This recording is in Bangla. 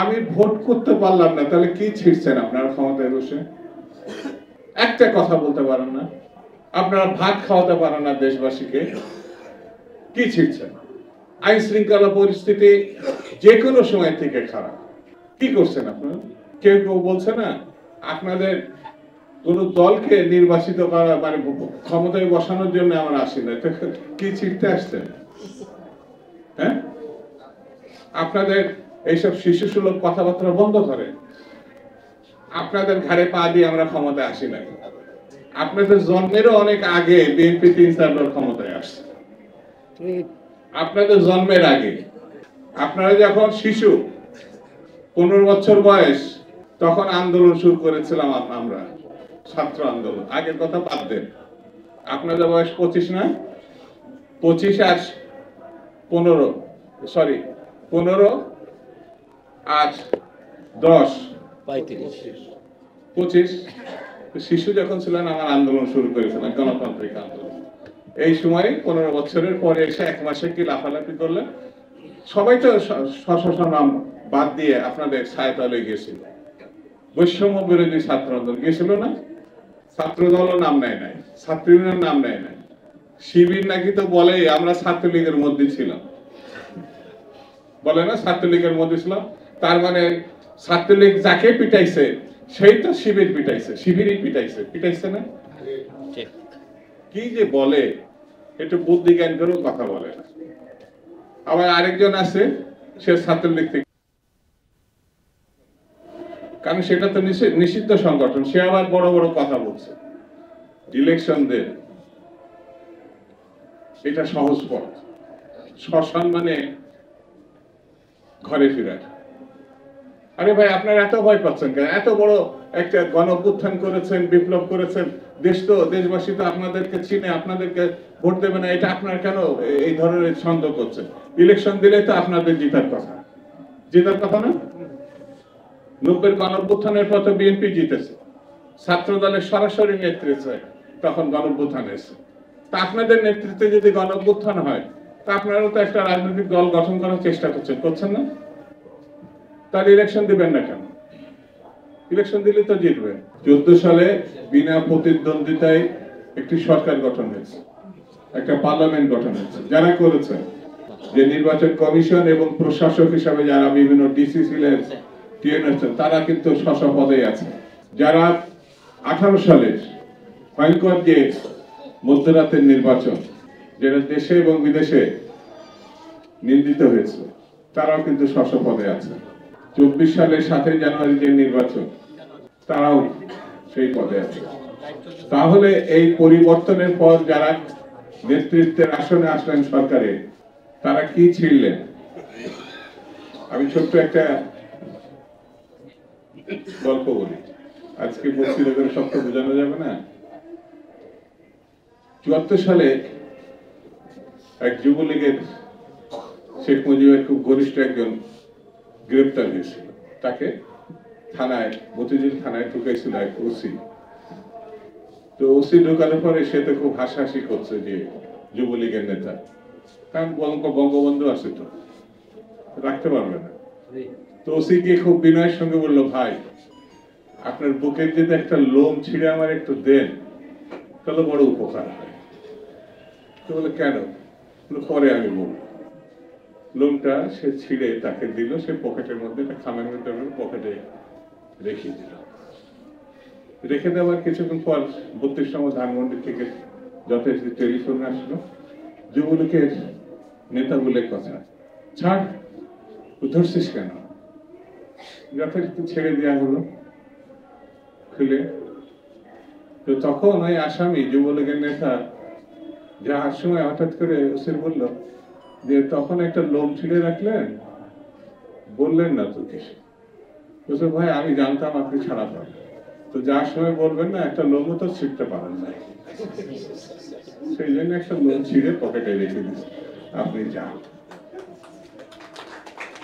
আমি ভোট করতে পারলাম না, তাহলে কি ছিড়ছেন আপনারা ক্ষমতায় বসে? একটা কথা বলতে পারেন না, আপনারা ভাত খাওয়াতে পারেন না দেশবাসীকে, কি ছিড়ছেন? আইন শৃঙ্খলা পরিস্থিতি যে কোনো সময় থেকে খারাপ, কি করছেন আপনারা? কেউ কেউ বলছে না আপনাদের কোন দলকে নির্বাচিত করা মানে ক্ষমতায় বসানোর জন্য আমরা আসি না, কি ছিড়তে আসছেন? হ্যাঁ, আপনাদের এইসব শিশুসুলভ কথাবার্তা বন্ধ করেন। আপনাদের ঘাড়ে পা দিয়ে আমরা ক্ষমতায় আসি না। আপনাদের জন্মেরও অনেক আগে বিএনপি 3-4 বার ক্ষমতায় আসছে। আপনাদের জন্মের আগে, আপনারা যখন শিশু 15 বছর বয়স, তখন আন্দোলন শুরু করেছিলাম আমরা, ছাত্র আন্দোলন। আগের কথা বাদ দেন, আপনাদের বয়স 25 না? 25 আর 15, সরি 15 আর 10 25 শিশু যখন ছিলেন আমার আন্দোলন শুরু করেছিলাম, গণতান্ত্রিক আন্দোলন। এই সময় 15 বছরের পরে এসে 1 মাসে কি লাফালাফি করলেন? সবাই তো নাম বাদ দিয়ে আপনাদের ছায়াতলে গিয়েছিল। বৈষম্য বিরোধী ছাত্র আন্দোলন গিয়েছিল না? ছাত্র দলও নাম নেয় নাই, ছাত্রীদের নাম নেয় নাই। শিবির নাকি তো বলে আমরা ছাত্রলীগের মধ্যে ছিলাম, বলে না ছাত্রলীগের মধ্যে ছিলাম। তার মানে ছাত্রলীগ যাকে পিটাইছে সেই তো শিবির পিটাইছে, শিবিরই পিটাইছে না? কি যে বলে, একটু বুদ্ধি জ্ঞান করেও কথা বলে না। আবার আরেকজন আছে, সে ছাত্রলীগ থেকে, কারণ সেটা তো নিষিদ্ধ সংগঠন, সে আবার বড় বড় কথা বলছে ইলেকশন দেন, এটা সহজ পথ, সসম্মানে ঘরে ফিরার। আরে ভাই, আপনারা এত ভয় পাচ্ছেন কেন? এত বড় একটা গণঅভ্যুত্থান করেছেন, বিপ্লব করেছেন, দেশবাসী তো আপনাদেরকে চিনে, আপনাদেরকে ভোট দেবে না, এটা আপনার কেন এই ধরনের সন্দেহ করছেন? ইলেকশন দিলে তো আপনাদের জেতার কথা না? 90-এর গণঅভ্যুত্থানের পর তো বিএনপি জিতেছে, ছাত্র দলের সরাসরি নেতৃত্বে তখন গণঅভ্যুত্থান এসেছে। তা আপনাদের নেতৃত্বে যদি গণঅভ্যুত্থান হয়, তা আপনারা তো একটা রাজনৈতিক দল গঠন করার চেষ্টা করছেন না? তার ইলেকশন দিবেন না কেন? ইলেকশন দিলে তো জিতবেন। 14 সালে বিনা প্রতিদ্বন্দ্বিতায় একটি সরকার গঠন হয়েছে, একটা পার্লামেন্ট গঠন হয়েছে। যারা করেছে, যে নির্বাচন কমিশন এবং প্রশাসক হিসাবে যারা বিভিন্ন ডিসি ছিলেন, তারা কিন্তু পদে আছে। যারা 18 সালের ভয়ঙ্কর যে মধ্যরাতের নির্বাচন, যেটা দেশে এবং বিদেশে নিন্দিত হয়েছে, তারাও কিন্তু পদে আছে। 24 সালের 7 জানুয়ারি যে নির্বাচন, তারাও সেই পদে আছে। তাহলে এই পরিবর্তনের পর যারা নেতৃত্বের আসনে আসলেন সরকারে, তারা কি ছিলেন? আমি ছোট্ট একটা গল্প বলি, আজকে বক্তৃতা করে সবটা বোঝানো যাবে না। 74 সালে এক যুবলীগের, শেখ মুজিবের খুব ঘনিষ্ঠ একজন গ্রেপ্তার হয়েছিল। তাকে থানায়, মতিঝিল থানায় ঢুকাইছিল এক ওসি। তো ওসি ঢুকানোর পরে সে তো খুব হাসাহাসি করছে যে যুবলীগের নেতা, কারণ বঙ্গবন্ধু আছে, তো রাখতে পারবে না। তো ওসি গিয়ে খুব বিনয়ের সঙ্গে বললো, ভাই আপনার বুকের যদি একটা লোম ছিঁড়ে আমার একটু দেন, তাহলে বড় উপকার হয়। তো বলে, কেন? পরে আমি বলবো। লোমটা সে ছিঁড়ে তাকে দিল, সে পকেটের মধ্যে, খামের মধ্যে পকেটে রেখে দিল। রেখে দেওয়ার কিছুক্ষণ পর 32 নম্বর ধানমন্ডি থেকে যথেষ্ট টেলিফোন আসলো, যুবলীগের নেতা বলে কথা, ছাড়, ধরছিস কেন? যথেষ্ট ছেড়ে দেওয়া হলো খুলে। তো তখন ওই আসামি, যুবলীগের নেতা, যাওয়ার সময় হঠাৎ করে ওসির বলল যে, তখন একটা লোম ছিঁড়ে রাখলেন, বললেন না তো কিছু। বলছে, ভাই আমি জানতাম আপনি ছাড়া পাবেন, তো যার সময় বলবেন না, একটা লোমও তো ছিঁড়তে পারেন না, সেই জন্য একটা লোম ছিঁড়ে পকেটে রেখে দিচ্ছি, আপনি যান।